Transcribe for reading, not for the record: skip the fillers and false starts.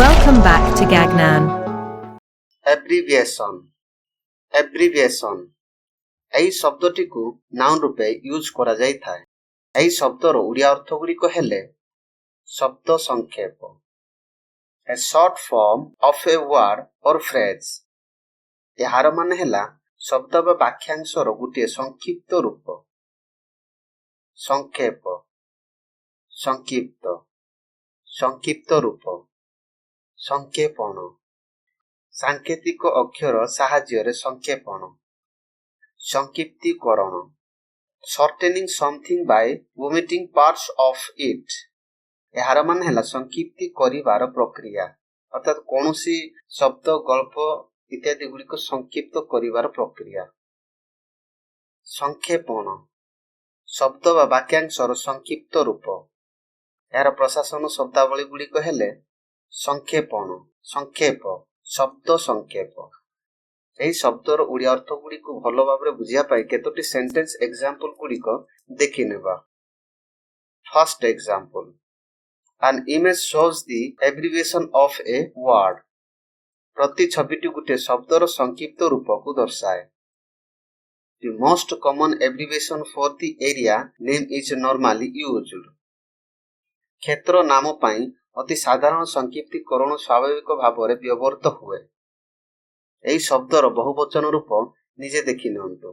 Welcome back to GAGNAN. Abbreviation. Abbreviation. ଏହି ଶବ୍ଦଟିକୁ noun ରୂପେ use କରାଯାଇଥାଏ। ଏହି ଶବ୍ଦର ଓଡ଼ିଆ ଅର୍ଥ ଗୁଡ଼ିକ ହେଲେ ଶବ୍ଦ ସଂକ୍ଷେପ, a short form of a word or phrase। ଏହାର ମାନେ ହେଲା ଶବ୍ଦ ବା ବାକ୍ୟାଂଶର ଗୋଟିଏ ସଂକ୍ଷିପ୍ତ ରୂପ। ସଂକ୍ଷେପ, ସଂକ୍ଷିପ୍ତ, ସଂକ୍ଷିପ୍ତ ରୂପ, ସଂକ୍ଷେପଣ, ସାଙ୍କେତିକ ଅକ୍ଷର ସାହାଯ୍ୟରେ ସଂକ୍ଷେପଣ, ସଂକ୍ଷିପ୍ତୀକରଣ, shortening something by omitting parts of it। ଏହାର ମାନେ ହେଲା ସଂକ୍ଷିପ୍ତି କରିବାର ପ୍ରକ୍ରିୟା, ଅର୍ଥାତ୍ କୌଣସି ଶବ୍ଦ, ଗଳ୍ପ ଇତ୍ୟାଦି ଗୁଡ଼ିକ ସଂକ୍ଷିପ୍ତ କରିବାର ପ୍ରକ୍ରିୟା। ସଂକ୍ଷେପଣ, ଶବ୍ଦ ବା ବାକ୍ୟାଂଶର ସଂକ୍ଷିପ୍ତ ରୂପ। ଏହାର ପ୍ରଶାସନ ଶବ୍ଦାବଳୀ ଗୁଡ଼ିକ ହେଲେ ସଂକ୍ଷେପଣ, ସଂକ୍ଷେପ, ଶବ୍ଦ ସଂକ୍ଷେପ। ଏହି ଶବ୍ଦର ଓଡ଼ିଆ ଅର୍ଥ ଗୁଡ଼ିକୁ ଭଲ ଭାବରେ ବୁଝିବା ପାଇଁ କେତୋଟି ସେଣ୍ଟେନ୍ସ ଏକ୍ସାମ୍ପଲ ଗୁଡ଼ିକ ଦେଖିନେବା। First example, an image shows the abbreviation of a word। ପ୍ରତି ଛବିଟି ଗୋଟିଏ ଶବ୍ଦର ସଂକ୍ଷିପ୍ତ ରୂପକୁ ଦର୍ଶାଏ। The most common abbreviation for the area name is normally used। କ୍ଷେତ୍ର ନାମ ପାଇଁ ଅତି ସାଧାରଣ ସଂକ୍ଷିପ୍ତୀକରଣ ସ୍ୱାଭାବିକ ଭାବରେ ବ୍ୟବହୃତ ହୁଏ। ଏହି ଶବ୍ଦର ବହୁବଚନ ରୂପ ନିଜେ ଦେଖି ନିଅନ୍ତୁ।